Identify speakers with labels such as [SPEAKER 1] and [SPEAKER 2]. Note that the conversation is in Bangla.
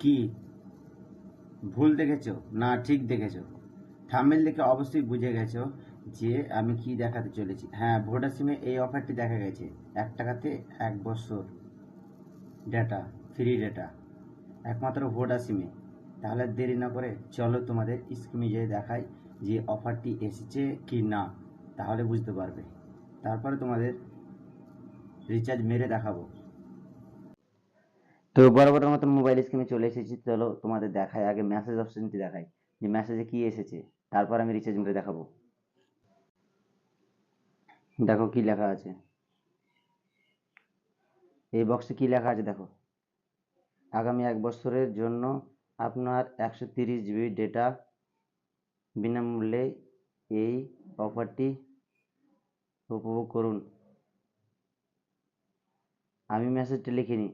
[SPEAKER 1] কি ভুল দেখেছো না ঠিক দেখেছো? থাম্বনেল দেখে অবশ্যই বুঝে গেছো যে আমি কি দেখাতে চলেছি। হ্যাঁ, ভোডা সিমে এই অফারটি দেখা গেছে, 1 টাকাতে 1 বছর ডেটা, ফ্রি ডেটা, একমাত্র ভোডা সিমে। তাহলে দেরি না করে চলো তোমাদের স্ক্রিনে যেয়ে দেখাই যে অফারটি এসেছে কি না, তাহলে বুঝতে পারবে। তারপরে তোমাদের রিচার্জ মেরে দেখাবো। তো বরাবরের মতো মোবাইল স্ক্রিনে চলে এসেছি, চলো তোমাদের দেখাই। আগে মেসেজ অপশনটি দেখাই যে মেসেজে কি এসেছে, তারপর আমি রিচার্জ মেরে দেখাবো। দেখো কি লেখা আছে, এই বক্সে কি লেখা আছে দেখো। আগামী 1 বছরের জন্য আপনার 130 জিবি ডেটা বিনামূল্যে এই অফারটি উপভোগ করুন। আমি মেসেজটি লিখিনি।